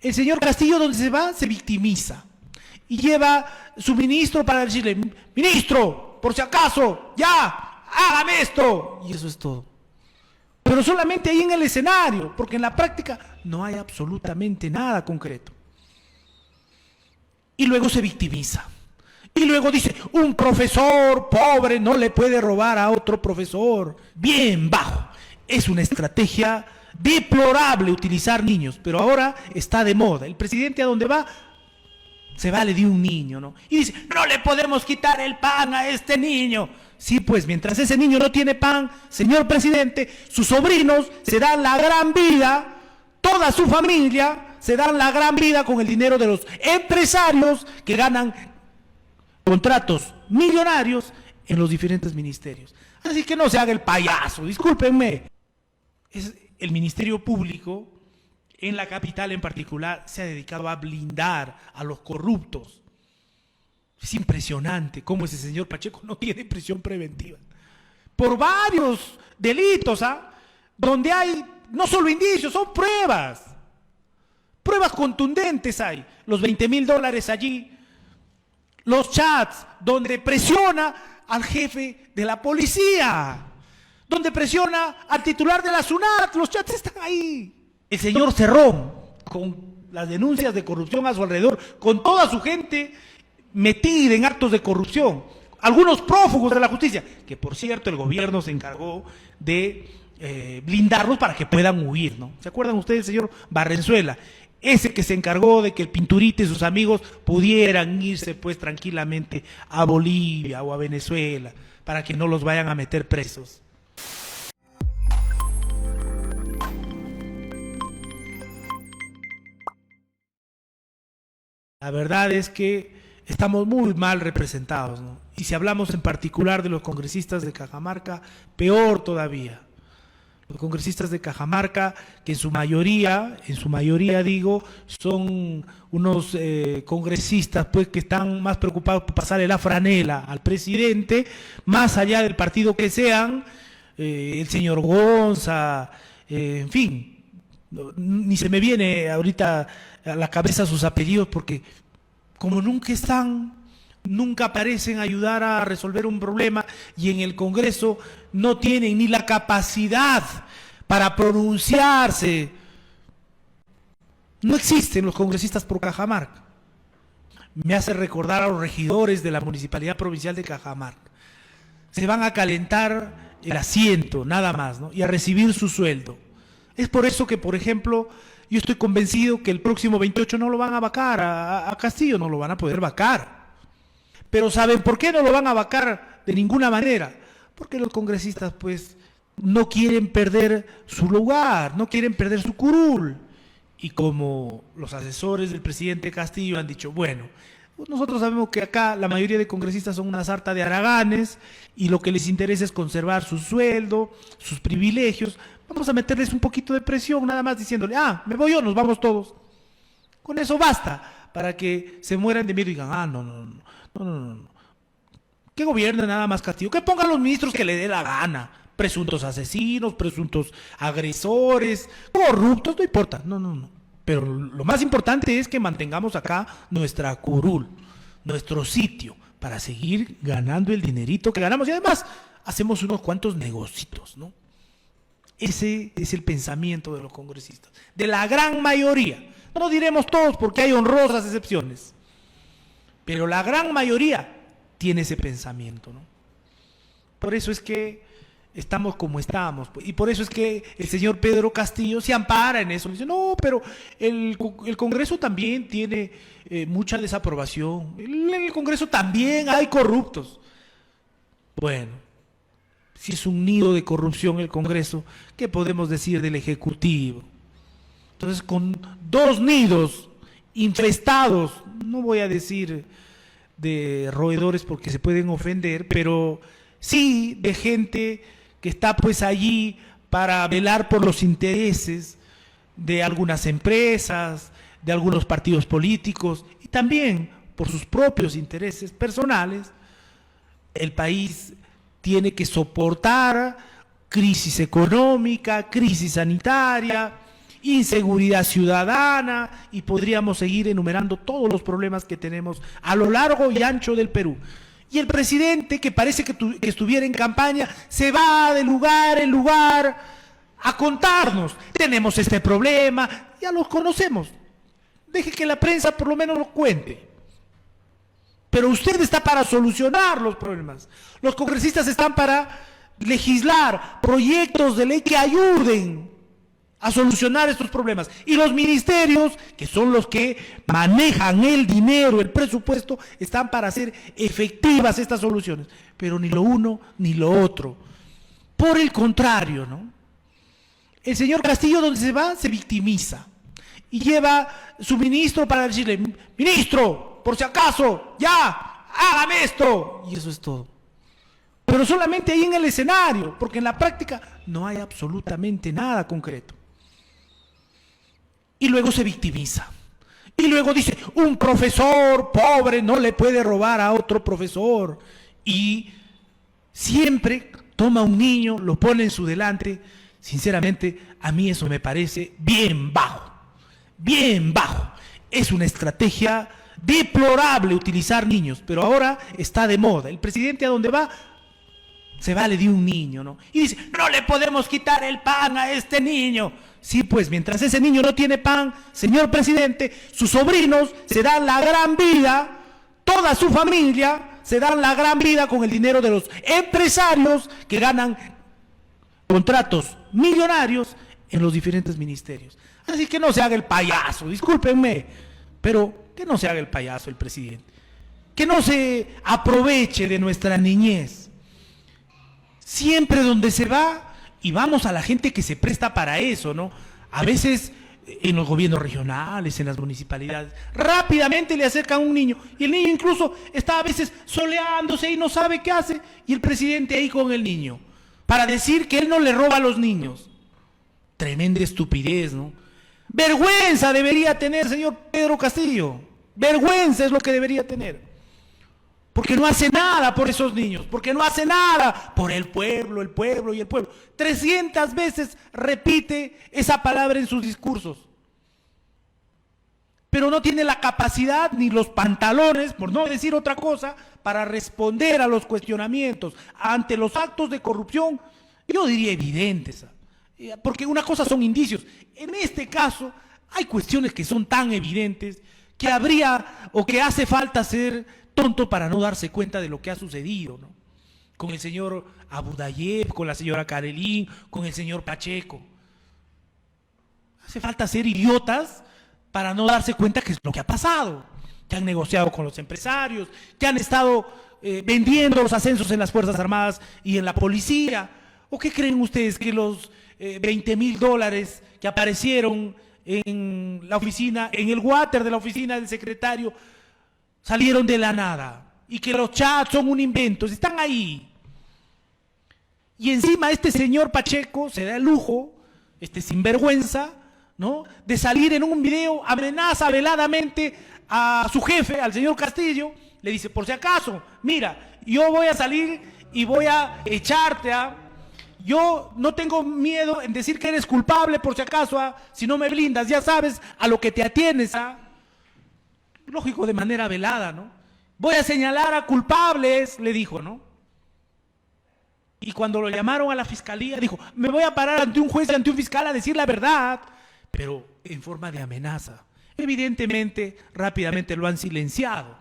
El señor Castillo, donde se va, se victimiza. Y lleva su ministro para decirle, ministro, por si acaso, ya, hágame esto. Y eso es todo. Pero solamente ahí en el escenario, porque en la práctica no hay absolutamente nada concreto. Y luego se victimiza. Y luego dice, un profesor pobre no le puede robar a otro profesor. Bien bajo. Es una estrategia deplorable utilizar niños, pero ahora está de moda. El presidente a donde va, se vale de un niño, ¿no? Y dice, no le podemos quitar el pan a este niño. Sí, pues mientras ese niño no tiene pan, señor presidente, sus sobrinos se dan la gran vida, toda su familia se dan la gran vida con el dinero de los empresarios que ganan contratos millonarios en los diferentes ministerios. Así que no se haga el payaso, discúlpenme. El Ministerio Público, en la capital en particular, se ha dedicado a blindar a los corruptos. Es impresionante cómo ese señor Pacheco no tiene prisión preventiva. Por varios delitos, donde hay no solo indicios, son pruebas. Pruebas contundentes hay. Los $20,000 allí. Los chats donde presiona al jefe de la policía. Donde presiona al titular de la SUNAT. Los chats están ahí. El señor Cerrón, con las denuncias de corrupción a su alrededor, con toda su gente metida en actos de corrupción, algunos prófugos de la justicia, que por cierto el gobierno se encargó de blindarlos para que puedan huir, ¿no? ¿Se acuerdan ustedes del señor Barrenzuela? Ese que se encargó de que el Pinturita y sus amigos pudieran irse pues tranquilamente a Bolivia o a Venezuela, para que no los vayan a meter presos. La verdad es que estamos muy mal representados, ¿no? Y si hablamos en particular de los congresistas de Cajamarca, peor todavía. Los congresistas de Cajamarca, que en su mayoría digo, son unos congresistas pues que están más preocupados por pasarle la franela al presidente, más allá del partido que sean, el señor Gonza, en fin, ni se me viene ahorita a la cabeza sus apellidos porque como nunca están, nunca parecen ayudar a resolver un problema y en el Congreso no tienen ni la capacidad para pronunciarse. No existen los congresistas por Cajamarca. Me hace recordar a los regidores de la Municipalidad Provincial de Cajamarca. Se van a calentar el asiento, nada más, ¿no? Y a recibir su sueldo. Es por eso que, por ejemplo, yo estoy convencido que el próximo 28 no lo van a vacar a Castillo, no lo van a poder vacar. Pero ¿saben por qué no lo van a vacar de ninguna manera? Porque los congresistas pues no quieren perder su lugar, no quieren perder su curul. Y como los asesores del presidente Castillo han dicho, bueno, nosotros sabemos que acá la mayoría de congresistas son una sarta de haraganes y lo que les interesa es conservar su sueldo, sus privilegios. Vamos a meterles un poquito de presión, nada más diciéndole, me voy yo, nos vamos todos. Con eso basta para que se mueran de miedo y digan, no. Que gobierne nada más Castillo, que pongan los ministros que le dé la gana, presuntos asesinos, presuntos agresores, corruptos, no importa, no. Pero lo más importante es que mantengamos acá nuestra curul, nuestro sitio, para seguir ganando el dinerito que ganamos y además hacemos unos cuantos negocios, ¿no? Ese es el pensamiento de los congresistas, de la gran mayoría. No diremos todos porque hay honrosas excepciones, pero la gran mayoría tiene ese pensamiento, ¿no? Por eso es que estamos como estamos, y por eso es que el señor Pedro Castillo se ampara en eso. Dice, no, pero el Congreso también tiene mucha desaprobación, en el Congreso también hay corruptos. Bueno, si es un nido de corrupción el Congreso, ¿qué podemos decir del Ejecutivo? Entonces, con dos nidos infestados, no voy a decir de roedores porque se pueden ofender, pero sí de gente que está pues allí para velar por los intereses de algunas empresas, de algunos partidos políticos y también por sus propios intereses personales, el país tiene que soportar crisis económica, crisis sanitaria inseguridad ciudadana, y podríamos seguir enumerando todos los problemas que tenemos a lo largo y ancho del Perú. Y el presidente, que parece que estuviera en campaña, se va de lugar en lugar a contarnos: tenemos este problema, ya los conocemos, deje que la prensa por lo menos lo cuente. Pero usted está para solucionar los problemas. Los congresistas están para legislar proyectos de ley que ayuden a solucionar estos problemas. Y los ministerios, que son los que manejan el dinero, el presupuesto, están para hacer efectivas estas soluciones. Pero ni lo uno ni lo otro. Por el contrario, ¿no? El señor Castillo, donde se va, se victimiza. Y lleva su ministro para decirle: ministro, por si acaso, ya, hágame esto. Y eso es todo. Pero solamente ahí en el escenario, porque en la práctica no hay absolutamente nada concreto. Y luego se victimiza. Y luego dice: un profesor pobre no le puede robar a otro profesor. Y siempre toma a un niño, lo pone en su delante. Sinceramente, a mí eso me parece bien bajo. Bien bajo. Es una estrategia deplorable utilizar niños, pero ahora está de moda. El presidente, a donde va, se vale de un niño, ¿no? Y dice: no le podemos quitar el pan a este niño. Sí, pues mientras ese niño no tiene pan, señor presidente, sus sobrinos se dan la gran vida, toda su familia se dan la gran vida con el dinero de los empresarios que ganan contratos millonarios en los diferentes ministerios. Así que no se haga el payaso, discúlpenme, pero que no se haga el payaso el presidente. Que no se aproveche de nuestra niñez. Siempre donde se va, y vamos a la gente que se presta para eso, ¿no? A veces en los gobiernos regionales, en las municipalidades, rápidamente le acercan a un niño, y el niño incluso está a veces soleándose y no sabe qué hace, y el presidente ahí con el niño, para decir que él no le roba a los niños. Tremenda estupidez, ¿no? Vergüenza debería tener, señor Pedro Castillo. Vergüenza es lo que debería tener. Porque no hace nada por esos niños, porque no hace nada por el pueblo y el pueblo. 300 veces repite esa palabra en sus discursos. Pero no tiene la capacidad ni los pantalones, por no decir otra cosa, para responder a los cuestionamientos ante los actos de corrupción, yo diría evidentes. Porque una cosa son indicios. En este caso hay cuestiones que son tan evidentes que habría o que hace falta ser tonto para no darse cuenta de lo que ha sucedido, ¿no? Con el señor Abudayev, con la señora Karelin, con el señor Pacheco. Hace falta ser idiotas para no darse cuenta que es lo que ha pasado, que han negociado con los empresarios, que han estado vendiendo los ascensos en las Fuerzas Armadas y en la policía. ¿O qué creen ustedes que los $20,000 que aparecieron en la oficina, en el water de la oficina del secretario, salieron de la nada? Y que los chats son un invento, están ahí. Y encima este señor Pacheco se da el lujo, este sinvergüenza, ¿no?, de salir en un video, amenaza veladamente a su jefe, al señor Castillo, le dice: por si acaso, mira, yo voy a salir y voy a echarte a... Yo no tengo miedo en decir que eres culpable, por si acaso, si no me blindas, ya sabes a lo que te atienes, lógico, de manera velada, ¿no? Voy a señalar a culpables, le dijo, ¿no? Y cuando lo llamaron a la fiscalía, dijo: me voy a parar ante un juez y ante un fiscal a decir la verdad, pero en forma de amenaza. Evidentemente, rápidamente lo han silenciado.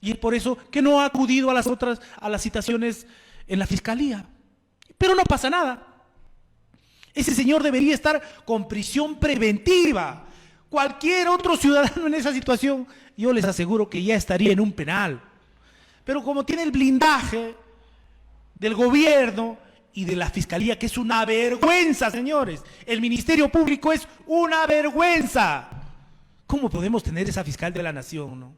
Y es por eso que no ha acudido a las citaciones en la fiscalía. Pero no pasa nada. Ese señor debería estar con prisión preventiva. Cualquier otro ciudadano en esa situación, yo les aseguro que ya estaría en un penal. Pero como tiene el blindaje del gobierno y de la fiscalía, que es una vergüenza, señores. El Ministerio Público es una vergüenza. ¿Cómo podemos tener esa fiscal de la nación, no?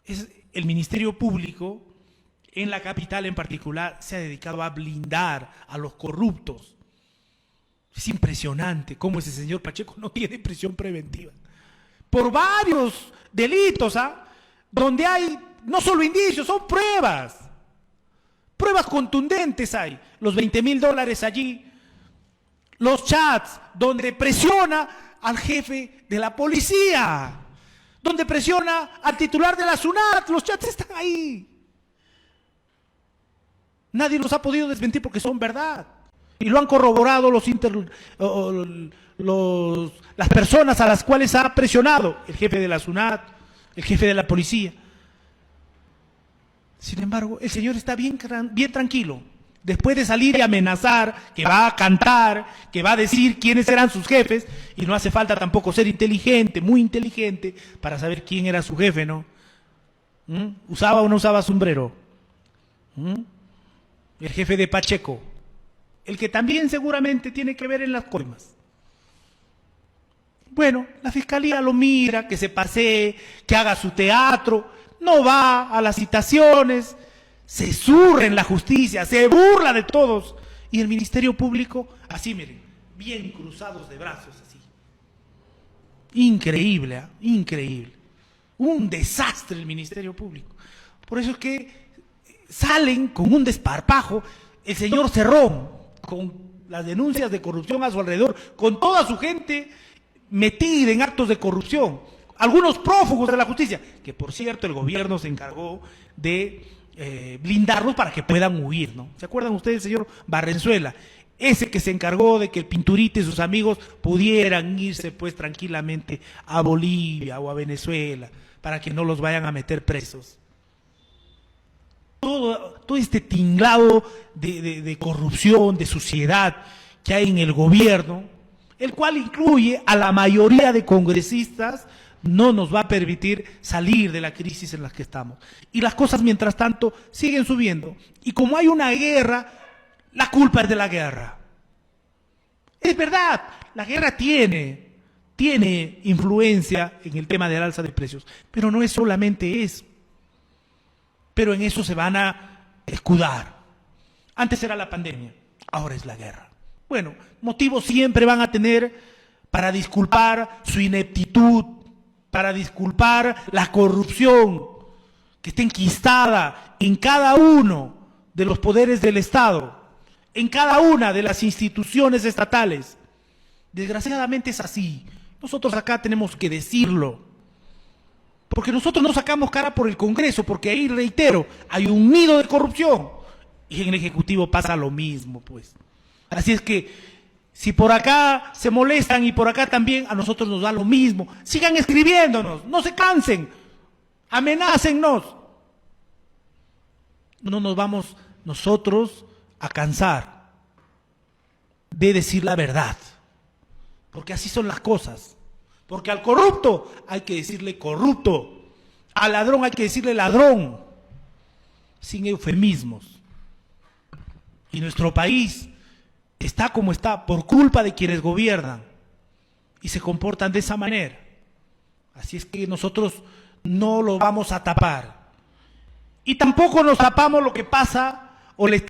Es el Ministerio Público, en la capital en particular, se ha dedicado a blindar a los corruptos. Es impresionante cómo ese señor Pacheco no tiene prisión preventiva. Por varios delitos, donde hay no solo indicios, son pruebas. Pruebas contundentes hay. Los $20,000 allí, los chats donde presiona al jefe de la policía, donde presiona al titular de la SUNAT. Los chats están ahí. Nadie los ha podido desmentir porque son verdad. Y lo han corroborado las personas a las cuales ha presionado el jefe de la SUNAT, el jefe de la policía. Sin embargo, el señor está bien tranquilo. Después de salir y amenazar, que va a cantar, que va a decir quiénes eran sus jefes, y no hace falta tampoco ser inteligente, muy inteligente, para saber quién era su jefe, ¿no? ¿Usaba o no usaba sombrero? El jefe de Pacheco, el que también seguramente tiene que ver en las coimas. Bueno, la fiscalía lo mira, que se pasee, que haga su teatro, no va a las citaciones, se zurra en la justicia, se burla de todos. Y el Ministerio Público, así miren, bien cruzados de brazos, así. Increíble, ¿eh? Increíble. Un desastre el Ministerio Público. Por eso es que salen con un desparpajo el señor Cerrón, con las denuncias de corrupción a su alrededor, con toda su gente metida en actos de corrupción, algunos prófugos de la justicia, que por cierto el gobierno se encargó de blindarlos para que puedan huir, ¿no? ¿Se acuerdan ustedes del señor Barrenzuela? Ese que se encargó de que el Pinturita y sus amigos pudieran irse pues tranquilamente a Bolivia o a Venezuela, para que no los vayan a meter presos. Todo este tinglado de corrupción, de suciedad que hay en el gobierno, el cual incluye a la mayoría de congresistas, no nos va a permitir salir de la crisis en la que estamos. Y las cosas, mientras tanto, siguen subiendo. Y como hay una guerra, la culpa es de la guerra. Es verdad, la guerra tiene influencia en el tema del alza de precios, pero no es solamente eso. Pero en eso se van a escudar. Antes era la pandemia, ahora es la guerra. Bueno, motivos siempre van a tener para disculpar su ineptitud, para disculpar la corrupción que está enquistada en cada uno de los poderes del Estado, en cada una de las instituciones estatales. Desgraciadamente es así. Nosotros acá tenemos que decirlo. Porque nosotros no sacamos cara por el Congreso, porque ahí, reitero, hay un nido de corrupción. Y en el Ejecutivo pasa lo mismo, pues. Así es que, si por acá se molestan y por acá también, a nosotros nos da lo mismo. Sigan escribiéndonos, no se cansen, amenácennos. No nos vamos nosotros a cansar de decir la verdad, porque así son las cosas. Porque al corrupto hay que decirle corrupto, al ladrón hay que decirle ladrón, sin eufemismos. Y nuestro país está como está por culpa de quienes gobiernan y se comportan de esa manera. Así es que nosotros no lo vamos a tapar. Y tampoco nos tapamos lo que pasa o le